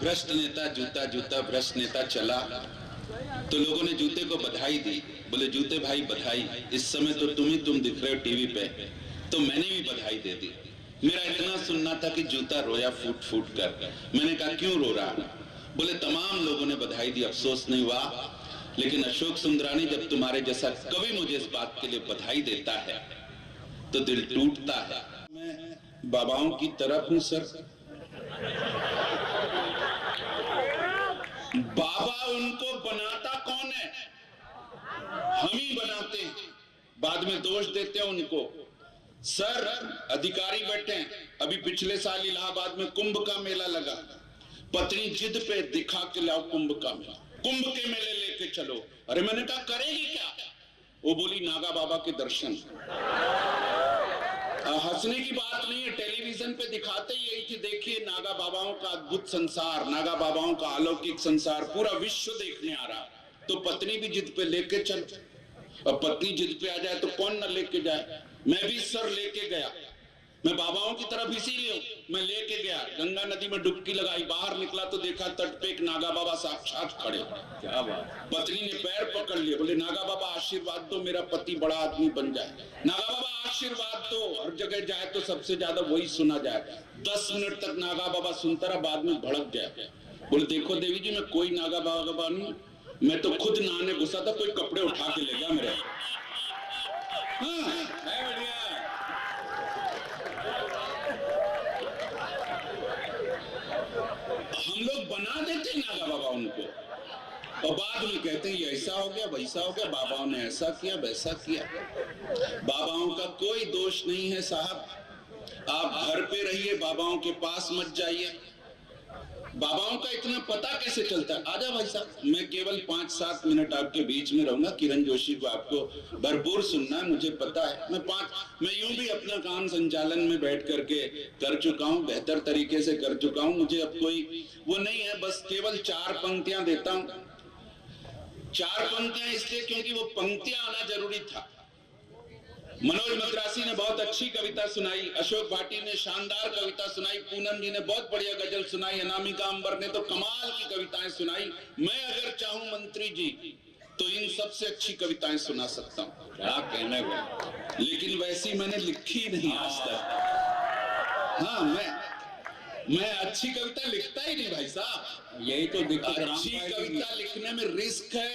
भ्रष्ट नेता जूता जूता भ्रष्ट नेता चला तो लोगों ने जूते को बधाई दी। बोले जूते भाई बधाई, इस समय तो तुम दिख रहे हो टीवी पे, तो मैंने भी बधाई दे दी। मेरा इतना सुनना था कि जूता रोया फूट फूट कर। मैंने कहा क्यों रो रहा? बोले तमाम लोगों ने बधाई दी, अफसोस नहीं हुआ, लेकिन अशोक सुंदरानी जब तुम्हारे जैसा कवि मुझे इस बात के लिए बधाई देता है तो दिल टूटता है। मैं बाबाओं की तरफ हूं सर। बाबा उनको बनाता कौन है? हम ही बनाते हैं, बाद में दोष देते हैं उनको। सर अधिकारी बैठे हैं, अभी पिछले साल इलाहाबाद में कुंभ का मेला लगा, पत्नी जिद पे दिखा के लाओ कुंभ का मेला, कुंभ के मेले लेके चलो। अरे मैंने कहा करेगी क्या? वो बोली नागा बाबा के दर्शन। हंसने की बात नहीं है, टेलीविजन पे दिखाते ही यही थी, देखिए नागा बाबाओं का अद्भुत संसार, नागा बाबाओं का अलौकिक संसार, पूरा विश्व देखने आ रहा। तो पत्नी भी जिद पे लेके चल, और पत्नी जिद पे आ जाए तो कौन ना लेके जाए। मैं भी सर लेके गया, मैं बाबाओं की तरफ इसीलिए मैं लेके गया। गंगा नदी में डुबकी लगाई, बाहर निकला तो देखा तट पे एक नागा बाबा साक्षात खड़े। क्या बात! पत्नी ने पैर पकड़ लिए, बोले नागा बाबा आशीर्वाद दो, मेरा पति बड़ा आदमी बन जाए। नागा बाबा आशीर्वाद दो, हर जगह जाए तो सबसे ज्यादा वही सुना जाए। 10 मिनट तक नागा बाबा सुनता रहा, बाद में भड़क गया। बोले देखो देवी जी, मैं कोई नागा बाबा नहीं, मैं तो खुद नहाने घुसा था, कोई कपड़े उठा के ले गया मेरे। हम लोग बना देते नागा बाबा उनको, और बाद में कहते हैं ये ऐसा हो गया वैसा हो गया, बाबाओं ने ऐसा किया वैसा किया। बाबाओं का कोई दोष नहीं है साहब, आप घर पे रहिए, बाबाओं के पास मत जाइए। बाबाओं का इतना पता कैसे चलता है? आजा भाई साहब, मैं केवल 5-7 मिनट आपके बीच में रहूंगा। किरण जोशी को आपको भरपूर सुनना है, मुझे पता है। मैं यूं भी अपना काम संचालन में बैठ करके कर चुका हूं, बेहतर तरीके से कर चुका हूं। मुझे अब कोई वो नहीं है, बस केवल 4 पंक्तियां देता हूं। 4 पंक्तियां इसलिए क्योंकि वो पंक्तियां आना जरूरी था। मनोज मद्रासी ने बहुत अच्छी कविता सुनाई, अशोक भाटी ने शानदार कविता सुनाई, पूनम जी ने बहुत बढ़िया गजल सुनाई, अनामिका अंबर ने तो कमाल की कविताएं सुनाई। मैं अगर चाहूं मंत्री जी तो इन सबसे अच्छी कविताएं सुना सकता हूं। क्या कहने को, लेकिन वैसी मैंने लिखी नहीं आज तक। हाँ, मैं अच्छी कविता लिखता ही नहीं भाई साहब, यही तो दिक्कत। अच्छी कविता लिखने में रिस्क है।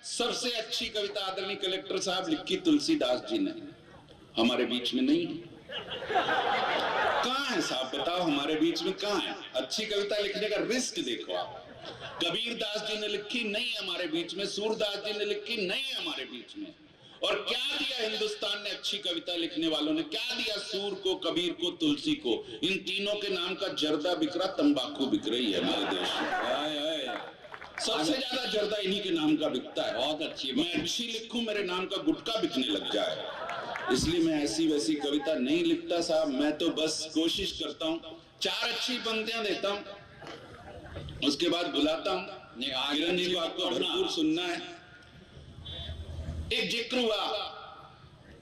सबसे अच्छी कविता आदरणीय कलेक्टर साहब लिखी तुलसीदास जी ने, हमारे बीच में नहीं। कहां है साहब, बताओ हमारे बीच में कहां है? अच्छी कविता लिखने का रिस्क देखो आप। कबीर दास जी ने लिखी, नहीं हमारे बीच में। सूरदास जी ने लिखी, नहीं हमारे बीच में। और क्या दिया हिंदुस्तान ने अच्छी कविता लिखने वालों ने? क्या दिया? सूर को, कबीर को, तुलसी को। इन तीनों के नाम का जर्दा बिक रहा, तंबाकू बिक रही है हमारे देश में। सबसे ज्यादा जर्दा इन्हीं के नाम का बिकता है। बहुत अच्छी, मैं अच्छी लिखूं मेरे नाम का गुटखा बिकने लग जाए, इसलिए मैं ऐसी वैसी कविता नहीं लिखता साहब। मैं तो बस कोशिश करता हूं, 4 अच्छी पंक्तियां देता हूं, उसके बाद बुलाता हूं। किरण जी को आपको भरपूर सुनना है। एक जिक्र हुआ,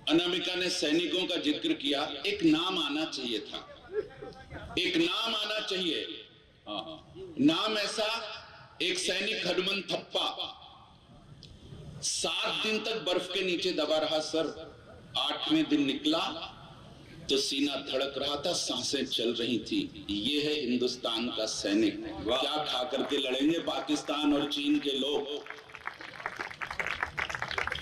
अनामिका ने सैनिकों का जिक्र किया। एक नाम आना चाहिए था, एक नाम आना चाहिए। नाम ऐसा, एक सैनिक हनुमंत थप्पा 7 दिन तक बर्फ के नीचे दबा रहा सर। 8वें दिन निकला तो सीना धड़क रहा था, सांसें चल रही थी। ये है हिंदुस्तान का सैनिक। क्या खा करके लड़ेंगे पाकिस्तान और चीन के लोग?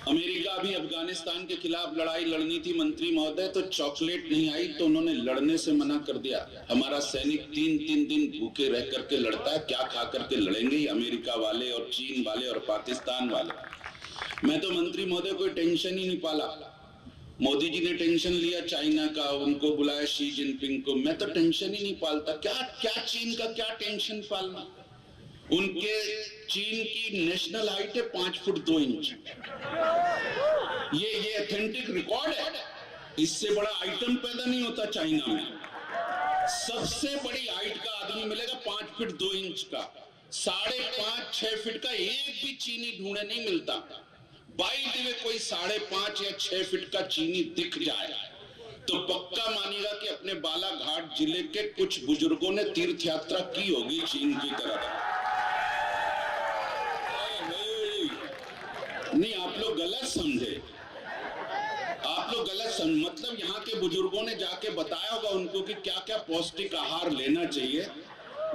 अमेरिका भी अफगानिस्तान के खिलाफ लड़ाई लड़नी थी मंत्री महोदय, तो चॉकलेट नहीं आई तो उन्होंने लड़ने से मना कर दिया। हमारा सैनिक 3-3 दिन भूखे रह करके लड़ता है, क्या खा करके लड़ेंगे अमेरिका वाले और चीन वाले और पाकिस्तान वाले। मैं तो मंत्री महोदय कोई टेंशन ही नहीं पाला। मोदी जी ने टेंशन लिया चाइना का, उनको बुलाया शी जिनपिंग को, मैं तो टेंशन ही नहीं पालता। क्या चीन का क्या टेंशन पालना? उनके चीन की नेशनल हाइट है 5 फुट 2 इंच। ये ऑथेंटिक रिकॉर्ड है। इससे बड़ा आइटम पैदा नहीं होता चाइना में। सबसे बड़ी हाइट का आदमी मिलेगा 5 फुट 2 इंच का। 5.5-6 फीट का एक भी चीनी ढूंढे नहीं मिलता। बाई द वे कोई 5.5 या 6 फीट का चीनी दिख जाए तो पक्का मानिएगा कि अपने बालाघाट जिले के कुछ बुजुर्गों ने तीर्थ यात्रा की होगी चीन की तरह। नहीं, आप लोग गलत समझे, आप लोग गलत समझ, मतलब यहाँ के बुजुर्गों ने जाके बताया होगा उनको कि क्या क्या पौष्टिक आहार लेना चाहिए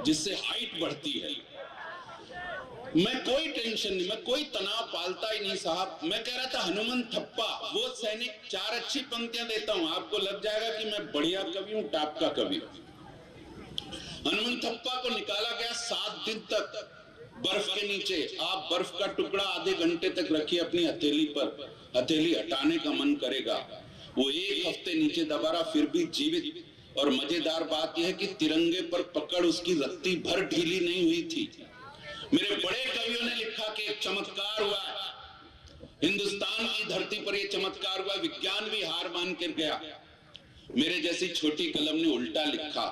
जिससे हाइट बढ़ती है। मैं कोई टेंशन नहीं, मैं कोई तनाव पालता ही नहीं साहब। मैं कह रहा था हनुमान थप्पा, वो सैनिक, 4 अच्छी पंक्तियां देता हूं, आपको लग जाएगा कि मैं बढ़िया कवि हूं, टाप का कवि। हनुमान थप्पा को निकाला गया 7 दिन तक बर्फ के नीचे। आप बर्फ का टुकड़ा आधे घंटे तक रखिए अपनी हथेली पर, हथेली हटाने का मन करेगा। वो 1 हफ्ते नीचे दबा रहा, फिर भी जीवित। और मजेदार बात यह है कि तिरंगे पर पकड़ उसकी रत्ती भर ढीली नहीं हुई थी। मेरे बड़े कवियों ने लिखा कि एक चमत्कार हुआ, हिंदुस्तान की धरती पर यह चमत्कार हुआ, विज्ञान भी हार मान कर गया। मेरे जैसी छोटी कलम ने उल्टा लिखा।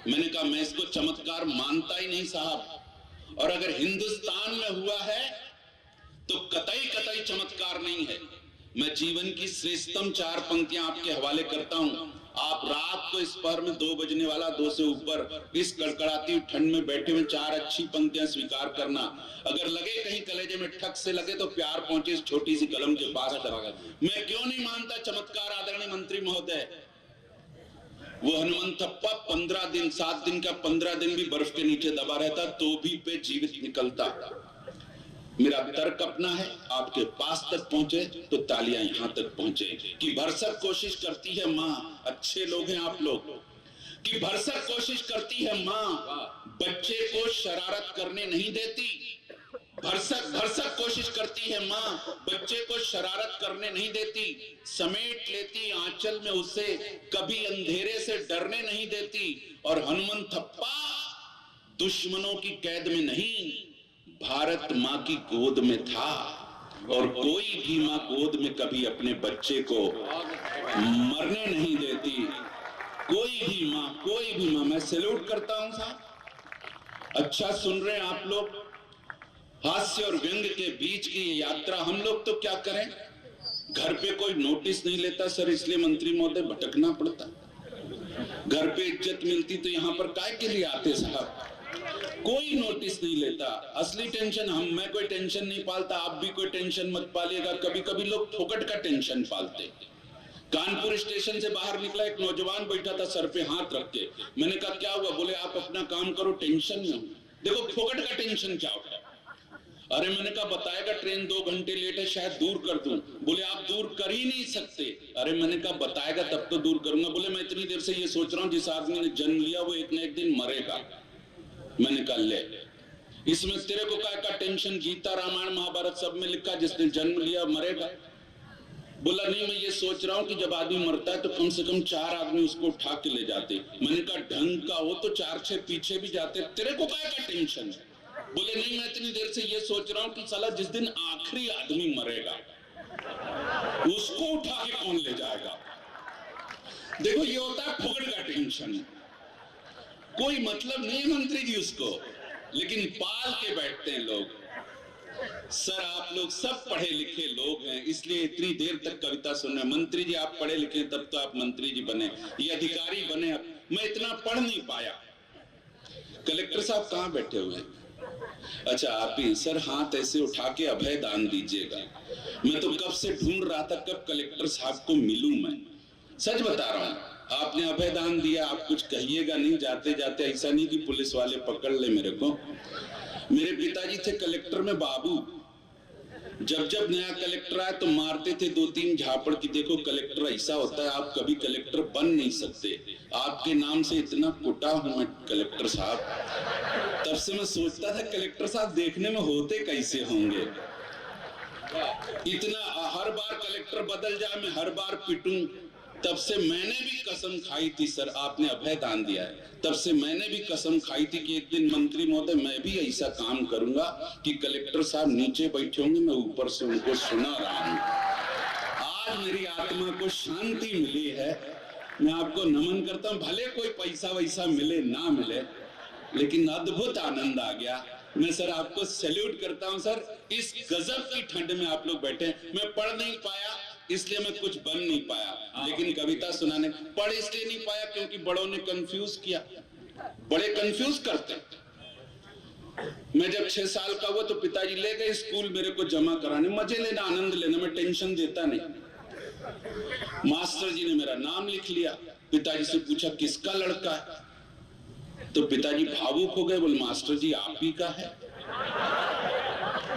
मैंने कहा मैं इसको चमत्कार मानता ही नहीं साहब, और अगर हिंदुस्तान में हुआ है तो कतई कतई चमत्कार नहीं है। मैं जीवन की श्रेष्ठतम 4 पंक्तियां आपके हवाले करता हूं। आप रात को इस पहर में 2 बजने वाला, 2 से ऊपर, इस कड़कड़ाती ठंड में बैठे हुए 4 अच्छी पंक्तियां स्वीकार करना। अगर लगे कहीं कलेजे में ठक से लगे तो प्यार पहुंचे इस छोटी सी कलम के पास। मैं क्यों नहीं मानता चमत्कार आदरणीय मंत्री महोदय। वो हनुमान थप्पा 15 दिन, 7 दिन का 15 दिन भी बर्फ के नीचे दबा रहता तो भी पे जीवित निकलता। मेरा तर्क अपना है, आपके पास तक पहुंचे तो तालियां यहां तक पहुंचे। कि भरसक कोशिश करती है माँ, अच्छे लोग हैं आप लोग, कि भरसक कोशिश करती है माँ, बच्चे को शरारत करने नहीं देती। भरसक कोशिश करती है माँ, बच्चे को शरारत करने नहीं देती। समेट लेती आंचल में उसे, कभी अंधेरे से डरने नहीं देती। और हनुमान थप्पा दुश्मनों की कैद में नहीं, भारत माँ की गोद में था। और कोई भी माँ गोद में कभी अपने बच्चे को मरने नहीं देती। कोई भी माँ, मैं सैल्यूट करता हूं साहब। अच्छा सुन रहे हैं आप लोग। हास्य और व्यंग के बीच की यात्रा, हम लोग तो क्या करें, घर पे कोई नोटिस नहीं लेता सर, इसलिए मंत्री महोदय भटकना पड़ता। घर पे इज्जत मिलती तो यहां पर काय के लिए आते साहब। कोई नोटिस नहीं लेता। असली टेंशन मैं कोई टेंशन नहीं पालता, आप भी कोई टेंशन मत पालिएगा। कभी कभी लोग फोकट का टेंशन पालते। कानपुर स्टेशन से बाहर निकला एक नौजवान बैठा था सर पे हाथ रख के। मैंने कहा क्या हुआ? बोले आप अपना काम करो, टेंशन में हूं। देखो फोकट का टेंशन क्या होता है। अरे मैंने कहा बताएगा ट्रेन 2 घंटे लेट है, शायद दूर कर दूं। बोले आप दूर कर ही नहीं सकते। अरे मैंने कहा बताएगा तब तो दूर करूंगा। बोले मैं इतनी देर से ये सोच रहा हूं जिस आदमी ने जन्म लिया वो एक न एक दिन मरेगा। मैंने कहा ले, इसमें तेरे को क्या का टेंशन, गीता रामायण महाभारत सब में लिखा जिसने जन्म लिया मरेगा। बोला नहीं मैं ये सोच रहा हूं कि जब आदमी मरता है तो कम से कम 4 आदमी उसको उठा के ले जाते। मैंने कहा ढंग का हो तो 4-6 पीछे भी जाते, तेरे को क्या का टेंशन है। बोले नहीं मैं इतनी देर से ये सोच रहा हूं कि साला जिस दिन आखिरी आदमी मरेगा उसको उठा के कौन ले जाएगा। देखो ये होता है फोकट का टेंशन। कोई मतलब नहीं है मंत्री जी उसको, लेकिन पाल के बैठते हैं लोग। सर आप लोग सब पढ़े लिखे लोग हैं, इसलिए इतनी देर तक कविता सुन रहे। मंत्री जी आप पढ़े लिखे तब तो आप मंत्री जी बने, ये अधिकारी बने। मैं इतना पढ़ नहीं पाया। कलेक्टर साहब कहाँ बैठे हुए हैं? अच्छा आप ही। सर हाथ ऐसे उठा के अभय दान दीजिएगा। मैं तो कब से ढूंढ रहा था कब कलेक्टर साहब को मिलूं। मैं सच बता रहा हूं, आपने अभय दान दिया, आप कुछ कहिएगा नहीं जाते जाते। ऐसा नहीं कि पुलिस वाले पकड़ ले मेरे को। मेरे पिताजी थे कलेक्टर में बाबू। जब जब नया कलेक्टर आया तो मारते थे 2-3 झापड़ की देखो कलेक्टर ऐसा होता है, आप कभी कलेक्टर बन नहीं सकते। आपके नाम से इतना कुटा हूं मैं कलेक्टर साहब। तब से मैं सोचता था कलेक्टर साहब देखने में होते कैसे होंगे। इतना हर बार कलेक्टर बदल जाए मैं हर बार पिटूं। तब से मैंने भी कसम खाई थी सर, आपने अभय दान दिया है, तब से मैंने भी कसम खाई थी कि एक दिन मंत्री महोदय मैं भी ऐसा काम करूंगा कि कलेक्टर साहब नीचे बैठे होंगे, मैं ऊपर से उनको सुना रहा हूं। आज मेरी आत्मा को शांति मिली है, मैं आपको नमन करता हूं। भले कोई पैसा वैसा मिले ना मिले, लेकिन अद्भुत आनंद आ गया। मैं सर आपको सैल्यूट करता हूं सर। इस गजब की ठंड में आप लोग बैठे। मैं पढ़ नहीं पाया, इसलिए मैं कुछ बन नहीं पाया, लेकिन कविता सुनाने पढ़ इसलिए नहीं पाया क्योंकि बड़ों ने कंफ्यूज किया। बड़े कंफ्यूज करते। मैं जब 6 साल का हुआ तो पिताजी ले गए स्कूल मेरे को जमा कराने, मजे लेना, आनंद लेना, मैं टेंशन देता नहीं। मास्टर जी ने मेरा नाम लिख लिया। पिताजी से पूछा किसका लड़का है, तो पिताजी भावुक हो गए, बोले मास्टर जी आप ही का है।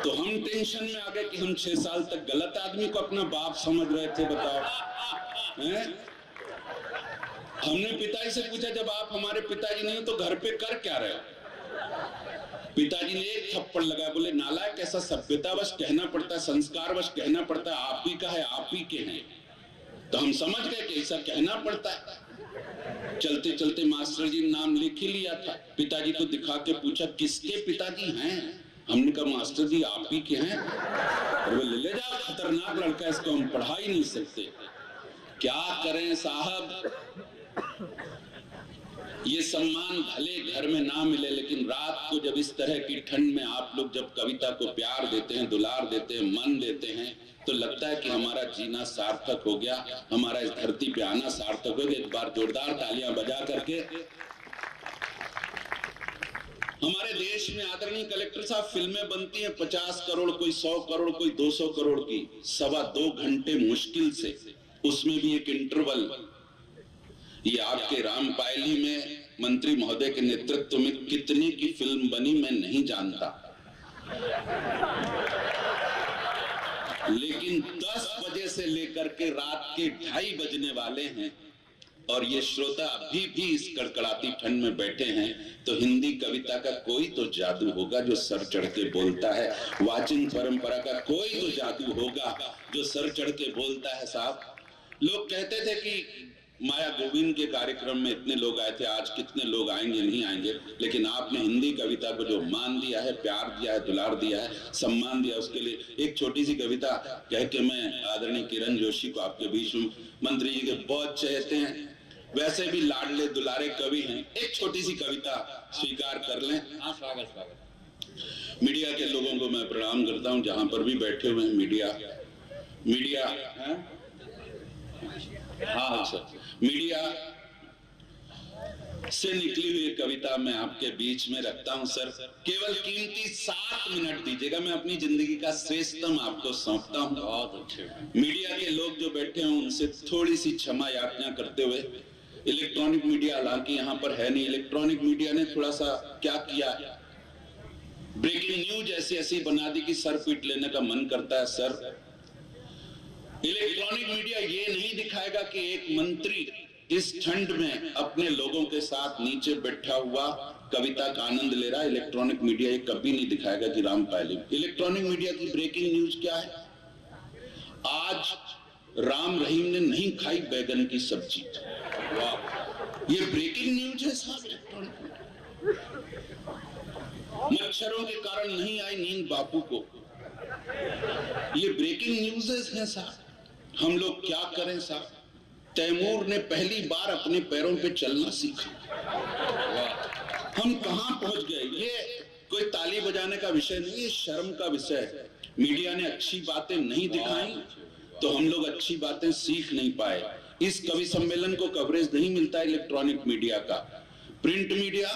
तो हम टेंशन में आ गए कि हम 6 साल तक गलत आदमी को अपना बाप समझ रहे थे, बताओ हैं? हमने पिताजी से पूछा जब आप हमारे पिताजी नहीं हो तो घर पे कर क्या रहे हो? पिताजी ने एक थप्पड़ लगाया, बोले नालायक, ऐसा सभ्यतावश कहना पड़ता है, संस्कारवश कहना पड़ता है, आप ही का है, आप ही के हैं। तो हम समझ गए कि ऐसा कहना पड़ता है। चलते चलते मास्टर जी ने नाम लिख ही लिया था। पिताजी को दिखा के पूछा किसके पिताजी हैं? हमने कहा मास्टर जी आप ही के हैं। बोले ले जाओ, खतरनाक लड़का है, इसको हम पढ़ा ही नहीं सकते। क्या करें साहब, ये सम्मान भले घर में ना मिले, लेकिन रात को जब इस तरह की ठंड में आप लोग जब कविता को प्यार देते हैं, दुलार देते हैं, मन देते हैं, तो लगता है कि हमारा जीना सार्थक हो गया, हमारा इस धरती पे आना सार्थक हो गया। एक बार जोरदार तालियां बजा करके। हमारे देश में आदरणीय कलेक्टर साहब फिल्में बनती हैं 50 करोड़, कोई 100 करोड़, कोई 200 करोड़ की, 2.25 घंटे मुश्किल से, उसमें भी एक इंटरवल। ये आपके रामपायली में मंत्री महोदय के नेतृत्व में कितने की फिल्म बनी मैं नहीं जानता, लेकिन 10 बजे से लेकर के रात के 2:30 बजने वाले हैं और ये श्रोता अभी भी इस कड़कड़ाती ठंड में बैठे हैं, तो हिंदी कविता का कोई तो जादू होगा जो सर चढ़ के बोलता है। वाचिक परंपरा का कोई तो जादू होगा जो सर चढ़ के बोलता है। साहब लोग कहते थे कि माया गोविंद के कार्यक्रम में इतने लोग आए थे, आज कितने लोग आएंगे नहीं आएंगे, लेकिन आपने हिंदी कविता को जो मान दिया है, प्यार दिया है, दुलार दिया है, सम्मान दिया, उसके लिए एक छोटी सी कविता कह के मैं आदरणीय किरण जोशी को आपके बीच में, मंत्री जी के बहुत चहेते हैं, वैसे भी लाडले दुलारे कवि हैं, एक छोटी सी कविता स्वीकार कर लें। स्वागत। मीडिया के लोगों को मैं प्रणाम करता हूं, जहां पर भी बैठे हुए हैं मीडिया हाँ सर, मीडिया से निकली हुई कविता मैं आपके बीच में रखता हूं सर। केवल कीमती 7 मिनट दीजिएगा, मैं अपनी जिंदगी का श्रेष्ठतम आपको सौंपता हूं। बहुत अच्छे। मीडिया के लोग जो बैठे हैं उनसे थोड़ी सी क्षमा याचना करते हुए, इलेक्ट्रॉनिक मीडिया हालांकि यहाँ पर है नहीं, इलेक्ट्रॉनिक मीडिया ने थोड़ा सा क्या किया, ब्रेकिंग न्यूज ऐसी बना दी कि सर पीट लेने का मन करता है। सर इलेक्ट्रॉनिक मीडिया ये नहीं दिखाएगा कि एक मंत्री इस ठंड में अपने लोगों के साथ नीचे बैठा हुआ कविता का आनंद ले रहा है। इलेक्ट्रॉनिक मीडिया ये कभी नहीं दिखाएगा कि रामपायली। इलेक्ट्रॉनिक मीडिया की ब्रेकिंग न्यूज क्या है, आज राम रहीम ने नहीं खाई बैगन की सब्जी, ये ब्रेकिंग न्यूज है साहब। इलेक्ट्रॉनिक मच्छरों के कारण नहीं आई नींद बापू को, ये ब्रेकिंग न्यूज़ है साहब। हम लोग क्या करें साहब, तैमूर ने पहली बार अपने पैरों पे चलना सीखा, हम कहां पहुंच गए। ये कोई ताली बजाने का विषय नहीं, ये शर्म का विषय है। मीडिया ने अच्छी बातें नहीं दिखाई तो हम लोग अच्छी बातें सीख नहीं पाए। इस कवि सम्मेलन को कवरेज नहीं मिलता इलेक्ट्रॉनिक मीडिया का। प्रिंट मीडिया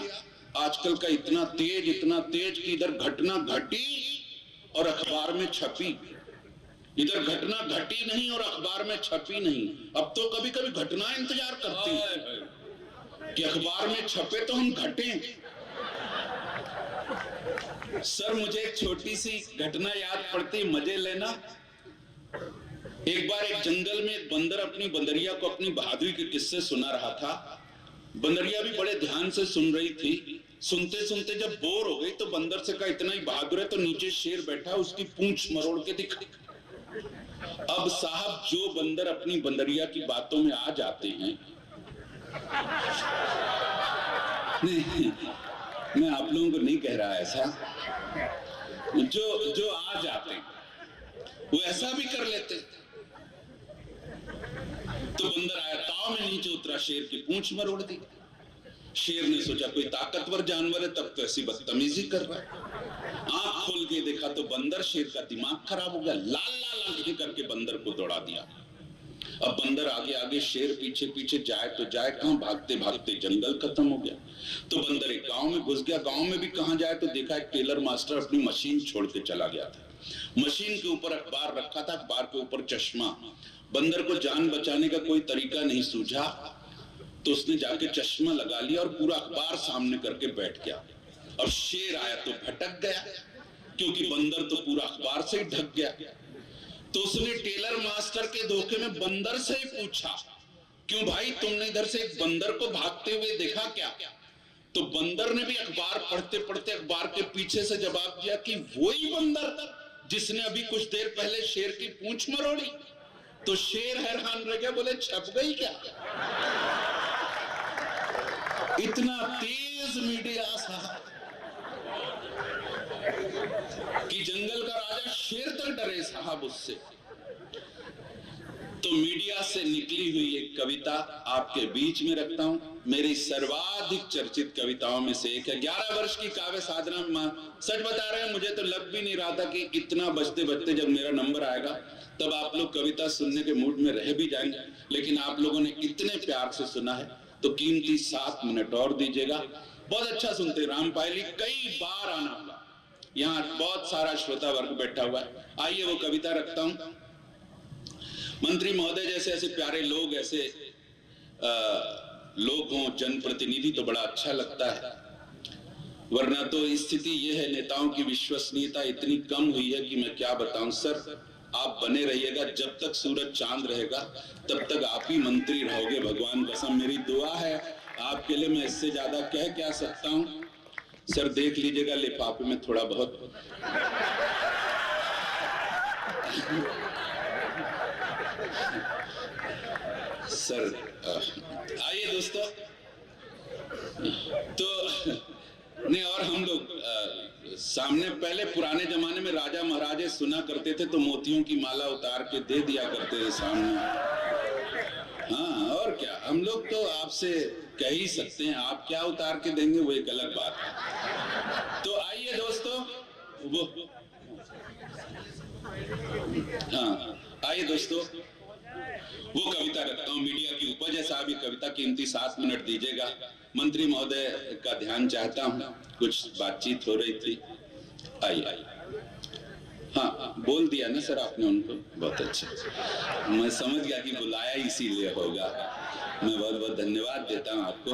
आजकल का इतना तेज कि इधर घटना घटी और अखबार में छपी, इधर घटना घटी नहीं और अखबार में छपी नहीं। अब तो कभी कभी घटना इंतजार करती है कि अखबार में छपे तो हम घटें। सर मुझे एक छोटी सी घटना याद पड़ती, मजे लेना। एक बार एक जंगल में एक बंदर अपनी बंदरिया को अपनी बहादुरी के किस्से सुना रहा था। बंदरिया भी बड़े ध्यान से सुन रही थी। सुनते सुनते जब बोर हो गई तो बंदर से कहा इतना ही बहादुर है तो नीचे शेर बैठा, उसकी पूंछ मरोड़ के दिखा। अब साहब जो बंदर अपनी बंदरिया की बातों में आ जाते हैं, नहीं मैं आप लोगों को नहीं कह रहा ऐसा, जो आ जाते वो ऐसा भी कर लेते। तो बंदर आया, ताव में नीचे उतरा, शेर की पूंछ मरोड़ दी। शेर ने सोचा कोई ताकतवर जानवर है, तब तो ऐसी बदतमीजी कर रहा है। आंख खोल के देखा तो बंदर, शेर का दिमाग खराब हो गया, लाल लाल आंखें करके बंदर को दौड़ा दिया। अब बंदर आगे आगे, शेर पीछे पीछे, जाए तो जाए कहां, भागते भागते जंगल खत्म हो गया। तो बंदर एक गांव में घुस गया। गांव में भी कहां जाए तो देखा एक टेलर मास्टर अपनी मशीन छोड़ के चला गया था। मशीन के ऊपर अखबार रखा था, अखबार के ऊपर चश्मा। बंदर को जान बचाने का कोई तरीका नहीं सूझा, तो उसने जाके चश्मा लगा लिया और पूरा अखबार सामने करके बैठ गया। और शेर आया तो भटक गया, क्योंकि बंदर तो पूरा अखबार से ही ढक गया। तो उसने टेलर मास्टर के धोखे में बंदर से ही पूछा, क्यों भाई तुमने इधर से एक बंदर को भागते हुए देखा क्या? तो बंदर ने भी अखबार पढ़ते पढ़ते अखबार के पीछे से जवाब दिया कि वही बंदर जिसने अभी कुछ देर पहले शेर की पूंछ मरोड़ी। तो शेर हैरान रह गया, बोले छप गई क्या? इतना तेज मीडिया साहब कि जंगल का राजा शेर तक डरे साहब उससे। तो मीडिया से निकली हुई एक कविता आपके बीच में रखता हूं, मेरी सर्वाधिक चर्चित कविताओं में से एक है। 11 वर्ष की काव्य साधना में, सच बता रहे हैं, मुझे तो लग भी नहीं रहा था कि इतना बजते बजते जब मेरा नंबर आएगा तब आप लोग कविता सुनने के मूड में रह भी जाएंगे। लेकिन आप लोगों ने इतने प्यार से सुना है तो कीमती 7 मिनट और दीजिएगा। बहुत अच्छा सुनते रामपायली, कई बार आना होगा, यहाँ बहुत सारा श्रोता वर्ग बैठा हुआ है। आइए वो कविता रखता हूं। मंत्री महोदय जैसे ऐसे प्यारे लोग, ऐसे लोग हों, जनप्रतिनिधि, तो बड़ा अच्छा लगता है। वरना तो स्थिति ये है, नेताओं की विश्वसनीयता इतनी कम हुई है कि मैं क्या बताऊं। सर आप बने रहिएगा, जब तक सूरज चांद रहेगा तब तक आप ही मंत्री रहोगे, भगवान कसम मेरी दुआ है आपके लिए। मैं इससे ज्यादा कह क्या सकता हूं। सर देख लीजिएगा लिफाफे में थोड़ा बहुत। सर आइए दोस्तों, तो नहीं, और हम लोग सामने पहले पुराने जमाने में राजा महाराजे सुना करते थे तो मोतियों की माला उतार के दे दिया करते थे सामने। हाँ और क्या, हम लोग तो आपसे कह ही सकते हैं, आप क्या उतार के देंगे वो एक अलग बात है। तो आइए दोस्तों, वो हाँ आइए दोस्तों, वो कविता रखता हूँ, मीडिया की उपज है साहब। ये कविता कीमती 7 मिनट दीजिएगा। मंत्री महोदय का ध्यान चाहता हूँ, कुछ बातचीत हो रही थी। आइए। हाँ बोल दिया ना सर आपने उनको, बहुत अच्छा, मैं समझ गया कि बुलाया इसीलिए होगा। मैं बहुत बहुत धन्यवाद देता हूँ आपको।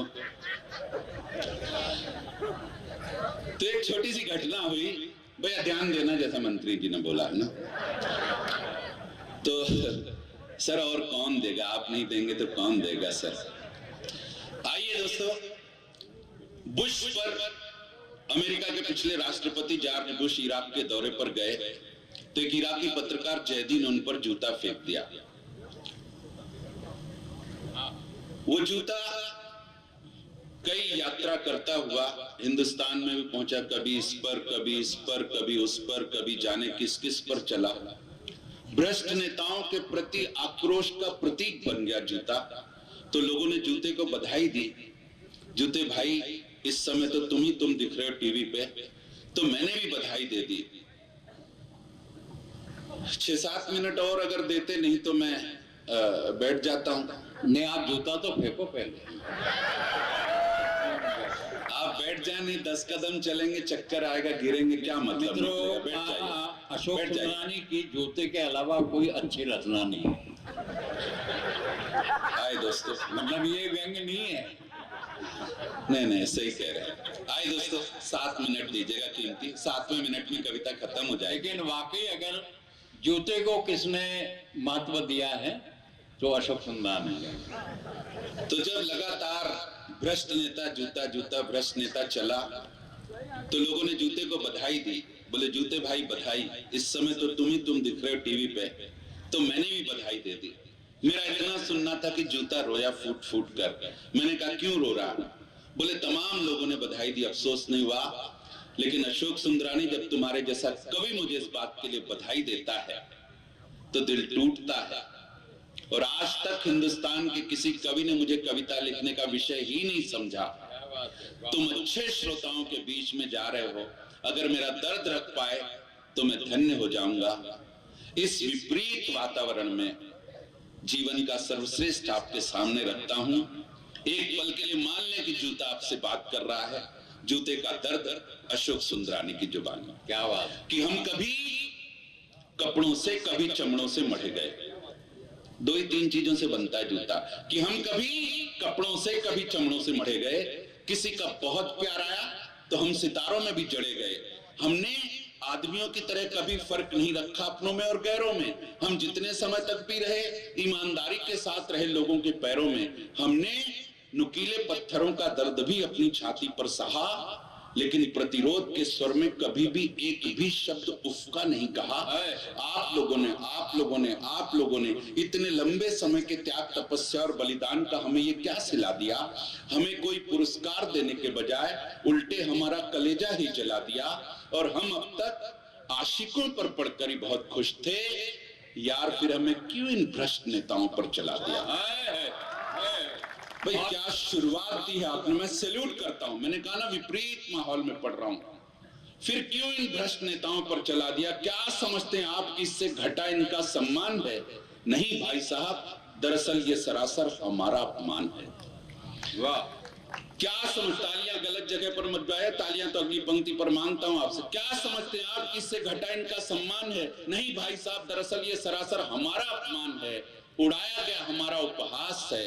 तो एक छोटी सी घटना हुई, भैया ध्यान देना, जैसा मंत्री जी ने बोला है ना। तो सर और कौन देगा, आप नहीं देंगे तो कौन देगा सर। आइए दोस्तों, बुश पर, अमेरिका के पिछले राष्ट्रपति जॉर्ज बुश इराक के दौरे पर गए तो एक इराकी पत्रकार जैदी ने उन पर जूता फेंक दिया। वो जूता कई यात्रा करता हुआ हिंदुस्तान में भी पहुंचा, कभी इस पर कभी इस पर कभी उस पर, कभी जाने किस किस पर चला। भ्रष्ट नेताओं के प्रति आक्रोश का प्रतीक बन गया जूता। तो लोगों ने जूते को बधाई दी, जूते भाई इस समय तो तुम दिख रहे हो टीवी पे, तो मैंने भी बधाई दे दी। 6-7 मिनट और अगर देते नहीं तो मैं बैठ जाता हूं। नहीं आप जूता तो फेंको पहले, आप बैठ जाए, नहीं 10 कदम चलेंगे चक्कर आएगा, गिरेंगे, क्या मतलब। मित्रों, बैठ जाइए। अशोक सुंदरानी की जूते के अलावा कोई अच्छी रचना नहीं है। आए दोस्तों, मतलब ये व्यंग नहीं है। नहीं सही कह रहे हैं। आए दोस्तों, 7 मिनट दीजिएगा कीमती, 7वें मिनट में कविता खत्म हो जाएगी। लेकिन वाकई अगर जूते को किसने महत्व दिया है तो अशोक सुंदरानी है। तो जब लगातार भ्रष्ट नेता जूता जूता भ्रष्ट नेता चला तो लोगों ने जूते को बधाई दी, बोले जूते भाई बधाई, इस समय तो तुम दिख रहे हो टीवी पे, तो मैंने भी बधाई दे दी। मेरा इतना सुनना था कि जूता रोया फूट फूट कर। मैंने कहा क्यों रो रहा, बोले तमाम लोगों ने बधाई दी, अफसोस नहीं हुआ, लेकिन अशोक सुंदरानी जब तुम्हारे जैसा कवि मुझे इस बात के लिए बधाई देता है तो दिल टूटता है। और आज तक हिंदुस्तान के किसी कवि ने मुझे कविता लिखने का विषय ही नहीं समझा। तुम अच्छे श्रोताओं के बीच में जा रहे हो, अगर मेरा दर्द रख पाए तो मैं धन्य हो जाऊंगा। इस विपरीत वातावरण में जीवन का सर्वश्रेष्ठ आपके सामने रखता हूं। एक पल के लिए मान लें कि जूता आपसे बात कर रहा है। जूते का दर्द अशोक सुंदरानी की जुबानी। क्या बात कि हम कभी कपड़ों से कभी चमड़ों से मढ़े गए। दो ही तीन चीजों से बनता है जूता। कि हम कभी कपड़ों से कभी चमड़ों से मढ़े गए। किसी का बहुत प्यार आया तो हम सितारों में भी जड़े गए। हमने आदमियों की तरह कभी फर्क नहीं रखा अपनों में और गैरों में। हम जितने समय तक भी रहे ईमानदारी के साथ रहे लोगों के पैरों में। हमने नुकीले पत्थरों का दर्द भी अपनी छाती पर सहा, लेकिन प्रतिरोध के स्वर में कभी भी एक भी शब्द उफ का नहीं कहा। आप लोगों ने इतने लंबे समय के त्याग, तपस्या और बलिदान का हमें ये क्या सिला दिया। हमें कोई पुरस्कार देने के बजाय उल्टे हमारा कलेजा ही जला दिया। और हम अब तक आशिकों पर पढ़कर ही बहुत खुश थे यार, फिर हमें क्यों इन भ्रष्ट नेताओं पर चला दिया। भाई क्या शुरुआत दी है आपने, मैं सैल्यूट करता हूं। मैंने कहा ना विपरीत माहौल में पढ़ रहा हूं। फिर क्यों इन भ्रष्ट नेताओं पर चला दिया। क्या समझते हैं आप कि इससे घटा इनका सम्मान है। नहीं भाई साहब, दरअसल ये सरासर हमारा अपमान है। वाह, क्या समझ, तालियां गलत जगह पर मत गाए, तालियां तो अगली पंक्ति पर मांगता हूं आपसे। क्या समझते हैं आप कि इससे घटा इनका सम्मान है। नहीं भाई साहब, दरअसल ये सरासर हमारा अपमान है। उड़ाया गया हमारा उपहास है,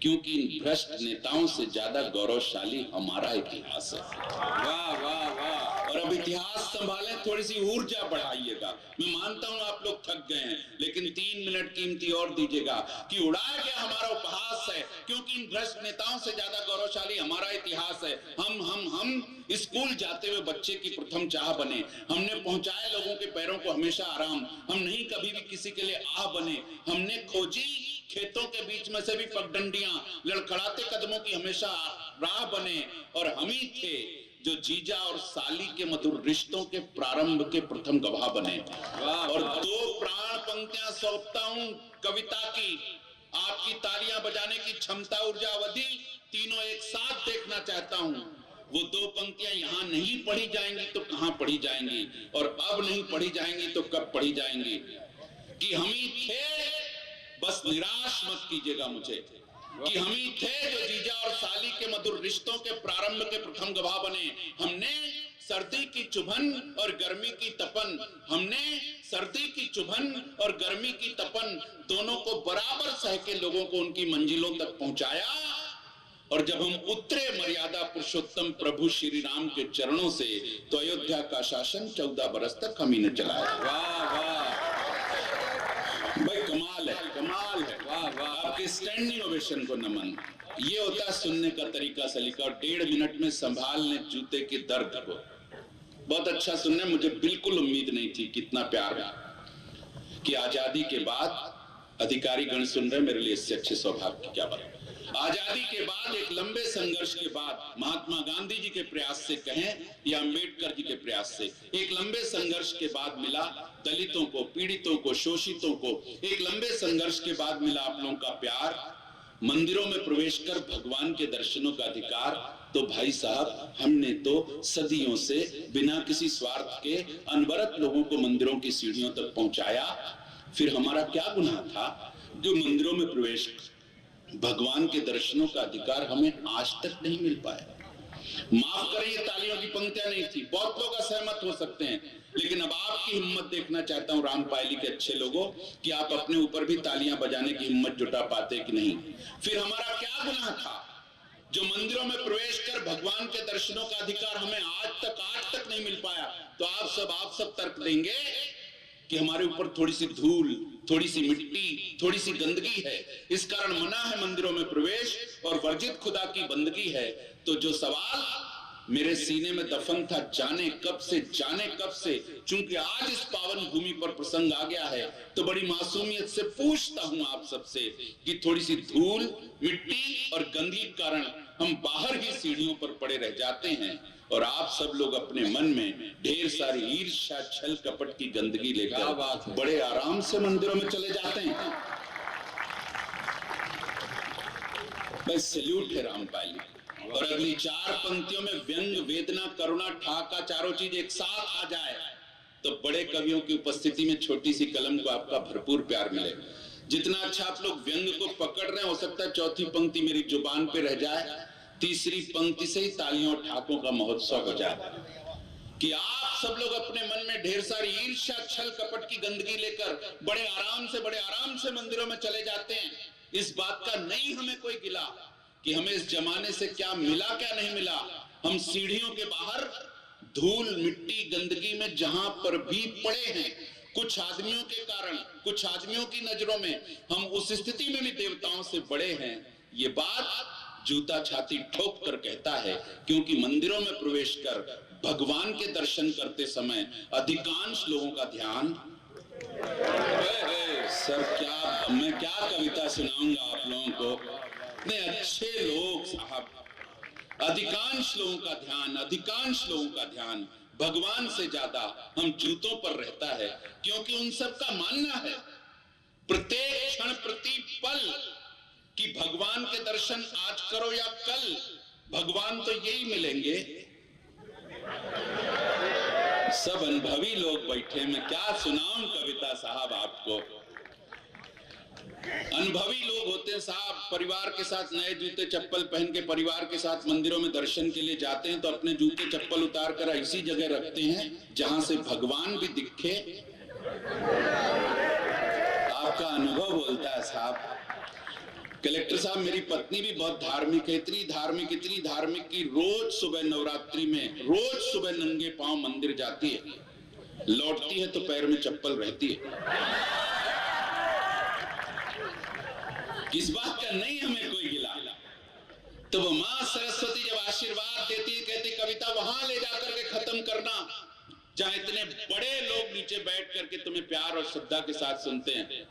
क्योंकि इन भ्रष्ट नेताओं से ज्यादा गौरवशाली हमारा इतिहास है। वाह वाह वाह। और अब इतिहास संभालें, थोड़ी सी ऊर्जा बढ़ाइएगा। मैं मानता हूं आप लोग थक गए हैं, लेकिन 3 मिनट कीमती और दीजिएगा। कि उड़ाया गया हमारा उपहास है, क्योंकि इन भ्रष्ट नेताओं से ज्यादा गौरवशाली हमारा इतिहास है। हम स्कूल जाते हुए बच्चे की प्रथम चाह बने। हमने पहुंचाए लोगों के पैरों को हमेशा आराम। हम नहीं कभी भी किसी के लिए आह बने। हमने खोजी खेतों के बीच में से भी पगडंडियां, लड़खड़ाते कदमों की हमेशा राह बने। और हम ही थे जो जीजा और साली के मधुर रिश्तों के प्रारंभ के प्रथम गवाह बने। और 2 प्राण पंक्तियां सौंपता हूं कविता की। आपकी तालियां बजाने की क्षमता, ऊर्जा, अवधि तीनों एक साथ देखना चाहता हूं। वो 2 पंक्तियां यहां नहीं पढ़ी जाएंगी तो कहां पढ़ी जाएंगी, और अब नहीं पढ़ी जाएंगी तो कब पढ़ी जाएंगी। कि हम ही थे, बस निराश मत कीजिएगा मुझे, कि हम ही थे जो जीजा और साली के मधुर रिश्तों के प्रारंभ के प्रथम गवाह बने। हमने सर्दी की चुभन और गर्मी की तपन, हमने सर्दी की चुभन और गर्मी की तपन दोनों को बराबर सह के लोगों को उनकी मंजिलों तक पहुंचाया। और जब हम उतरे मर्यादा पुरुषोत्तम प्रभु श्री राम के चरणों से, तो अयोध्या का शासन 14 बरस तक हम ही ने चलाया। वाह वाह भाई, कमाल है, कमाल है। वाह वाह, आपके स्टैंडिंग ओवेशन को नमन। ये होता है सुनने का तरीका सलीका। और 1.5 मिनट में संभालने जूते के दर्द को। बहुत अच्छा सुनने, मुझे बिल्कुल उम्मीद नहीं थी। कितना प्यार है कि आजादी के बाद अधिकारी गण सुन रहे, मेरे लिए इससे अच्छे सौभाग्य की क्या बात। आजादी के बाद, एक लंबे संघर्ष के बाद, महात्मा गांधी जी के प्रयास से कहें या अंबेडकर जी के प्रयास से, एक लंबे संघर्ष के बाद मिला दलितों को, पीड़ितों को, शोषितों को। एक लंबे संघर्ष के बाद मिला आप लोगों का प्यार, मंदिरों में प्रवेश कर भगवान के दर्शनों का अधिकार। तो भाई साहब, हमने तो सदियों से बिना किसी स्वार्थ के अनवरत लोगों को मंदिरों की सीढ़ियों तक पहुंचाया। फिर हमारा क्या गुनाह था जो मंदिरों में प्रवेश, भगवान के दर्शनों का अधिकार हमें आज तक नहीं मिल पाया। माफ करें, ये तालियों की पंक्तियां नहीं थी। बहुत लोग असहमत हो सकते हैं, लेकिन अब आपकी हिम्मत देखना चाहता हूं रामपायली के अच्छे लोगों, कि आप अपने ऊपर भी तालियां बजाने की हिम्मत जुटा पाते कि नहीं। फिर हमारा क्या गुनाह था जो मंदिरों में प्रवेश कर भगवान के दर्शनों का अधिकार हमें आज तक नहीं मिल पाया। तो आप सब तर्क देंगे कि हमारे ऊपर थोड़ी सी धूल, थोड़ी सी मिट्टी, थोड़ी सी गंदगी है, इस कारण मना है मंदिरों में प्रवेश और वर्जित खुदा की बंदगी है। तो जो सवाल मेरे सीने में दफन था जाने कब से, चूंकि आज इस पावन भूमि पर प्रसंग आ गया है, तो बड़ी मासूमियत से पूछता हूं आप सबसे कि थोड़ी सी धूल, मिट्टी और गंदगी के कारण हम बाहर ही सीढ़ियों पर पड़े रह जाते हैं, और आप सब लोग अपने मन में ढेर सारी ईर्ष्या, छल कपट की गंदगी लेकर बड़े आराम से मंदिरों में चले जाते हैं। बस सैल्यूट है रामपायली। और अगली 4 पंक्तियों में व्यंग, वेदना, करुणा, ठाका, चारों चीज एक साथ आ जाए तो बड़े कवियों की उपस्थिति में छोटी सी कलम को आपका भरपूर प्यार मिले। जितना अच्छा आप लोग व्यंग को पकड़ रहे हैं, हो सकता है चौथी पंक्ति मेरी जुबान पे रह जाए, तीसरी पंक्ति से ही तालियों और ठाकों का महोत्सव हो जाए कि आप सब लोग अपने मन में ढेर सारी ईर्ष्या, छल, कपट की गंदगी लेकर बड़े आराम से मंदिरों में चले जाते हैं। इस बात का नहीं हमें कोई गिला कि हमें इस जमाने से क्या मिला क्या नहीं मिला। हम सीढ़ियों के बाहर धूल, मिट्टी, गंदगी में जहां पर भी पड़े हैं, कुछ आदमियों के कारण, कुछ आदमियों की नजरों में हम उस स्थिति में भी देवताओं से बड़े हैं। ये बात जूता छाती ठोक कर कहता है, क्योंकि मंदिरों में प्रवेश कर भगवान के दर्शन करते समय अधिकांश लोगों का ध्यान, सर क्या मैं क्या कविता सुनाऊंगा आप लोगों को, इतने अच्छे लोग साहब, अधिकांश लोगों का ध्यान भगवान से ज्यादा हम जूतों पर रहता है, क्योंकि उन सब का मानना है प्रत्येक क्षण प्रति पल कि भगवान के दर्शन आज करो या कल भगवान तो यही मिलेंगे। सब अनुभवी लोग बैठे, मैं क्या सुनाऊं कविता साहब आपको। अनुभवी लोग होते हैं साहब, परिवार के साथ नए जूते चप्पल पहन के परिवार के साथ मंदिरों में दर्शन के लिए जाते हैं तो अपने जूते चप्पल उतार कर ऐसी जगह रखते हैं जहां से भगवान भी दिखे। आपका अनुभव बोलता है साहब। कलेक्टर साहब, मेरी पत्नी भी बहुत धार्मिक है, इतनी धार्मिक कि रोज सुबह नवरात्रि में रोज सुबह नंगे पांव मंदिर जाती है, लौटती है तो पैर में चप्पल रहती है। इस बात का नहीं हमें कोई गिला। तो वो मां सरस्वती जब आशीर्वाद देती है, कहती कविता वहां ले जाकर के खत्म करना जहां इतने बड़े लोग नीचे बैठ करके तुम्हें प्यार और श्रद्धा के साथ सुनते हैं।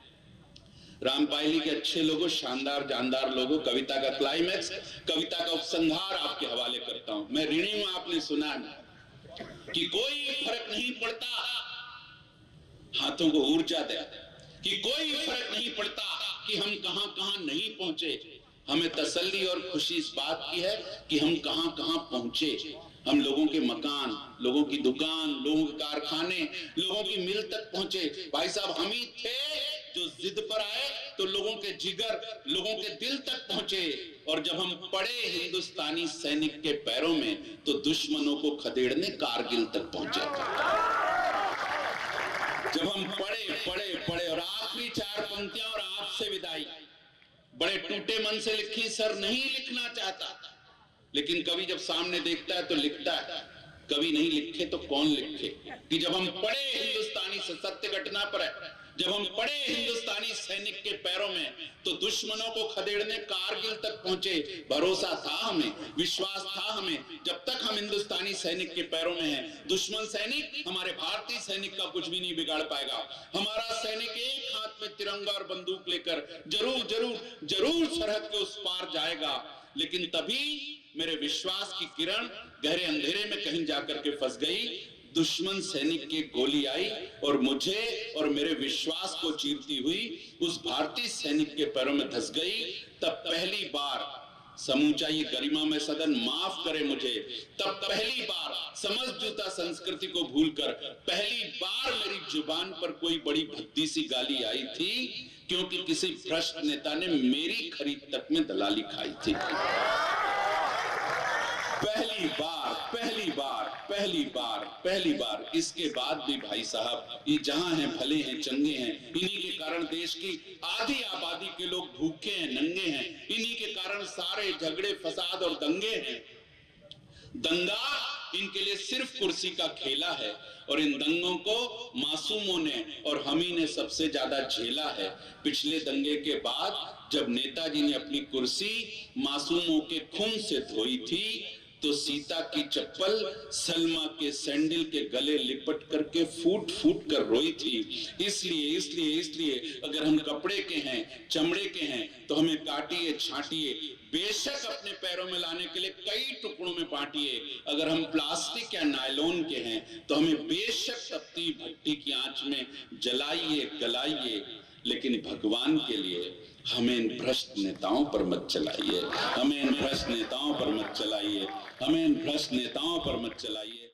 रामपायली के अच्छे लोगों, शानदार जानदार लोगों, कविता का क्लाइमैक्स, कविता का उपसंहार आपके हवाले करता हूं। मैं ऋणी हूं, आपने सुना कि कोई फर्क नहीं पड़ता, हाथों को ऊर्जा दे, कि कोई फर्क नहीं पड़ता कि हम कहां कहां नहीं पहुंचे। हमें तसल्ली और खुशी इस बात की है कि हम कहां कहां पहुंचे। हम लोगों के मकान, लोगों की दुकान, लोगों के कारखाने, लोगों की मिल तक पहुंचे। भाई साहब, हम ही थे जो जिद पर आए तो लोगों के जिगर, लोगों के दिल तक पहुंचे। और जब हम पड़े हिंदुस्तानी सैनिक के पैरों में तो दुश्मनों को खदेड़ने कारगिल तक पहुंचे। जब हम पढ़े और आखिरी चार पंक्तियां और आपसे विदाई बड़े टूटे मन से लिखी, सर नहीं लिखना चाहता, लेकिन कभी जब सामने देखता है तो लिखता है। कभी नहीं लिखे तो कौन लिखे कि जब हम पढ़े हिंदुस्तानी सत्य घटना पर है, जब हम पढ़े हिंदुस्तानी सैनिक के पैरों में तो दुश्मनों को खदेड़ने कारगिल तक पहुंचे। भरोसा था हमें, विश्वास था हमें, जब तक हम हिंदुस्तानी सैनिक के पैरों में हैं, दुश्मन सैनिक हमारे भारतीय सैनिक का कुछ भी नहीं बिगाड़ पाएगा। हमारा सैनिक एक हाथ में तिरंगा और बंदूक लेकर जरूर जरूर जरूर सरहद के उस पार जाएगा, लेकिन तभी मेरे विश्वास की किरण गहरे अंधेरे में कहीं जाकर के फंस गई। दुश्मन सैनिक की गोली आई और मुझे और मेरे विश्वास को चीरती हुई उस भारतीय सैनिक के पैरों में धंस गई। तब पहली बार समूचा ये गरिमा में सदन माफ करे मुझे, तब पहली बार समझ जूता संस्कृति को भूलकर पहली बार मेरी जुबान पर कोई बड़ी भद्दी सी गाली आई थी, क्योंकि किसी भ्रष्ट नेता ने मेरी खरीद तक में दलाली खाई थी। पहली बार। इसके बाद भी भाई साहब, ये जहां हैं भले हैं, चंगे हैं, इन्हीं के कारण देश की आधी आबादी के लोग भूखे हैं, नंगे हैं, इन्हीं के कारण सारे झगड़े, फसाद और दंगे हैं। दंगा इनके लिए सिर्फ कुर्सी का खेला है और इन दंगों को मासूमों ने और हम ही ने सबसे ज्यादा झेला है। पिछले दंगे के बाद जब नेताजी ने अपनी कुर्सी मासूमों के खून से धोई थी तो सीता की चप्पल सलमा के सैंडल के गले लिपट करके फूट फूट कर रोई थी। इसलिए अगर हम कपड़े के हैं, चमड़े के हैं, तो हमें काटिए, छांटिए, बेशक अपने पैरों में लाने के लिए कई टुकड़ों में बांटिए। अगर हम प्लास्टिक या नायलॉन के हैं तो हमें बेशक तपती भट्टी की आंच में जलाइए, गलाइए, लेकिन भगवान के लिए हमें इन भ्रष्ट नेताओं पर मत चलाइए, हमें इन भ्रष्ट नेताओं पर मत चलाइए, हमें इन भ्रष्ट नेताओं पर मत चलाइए।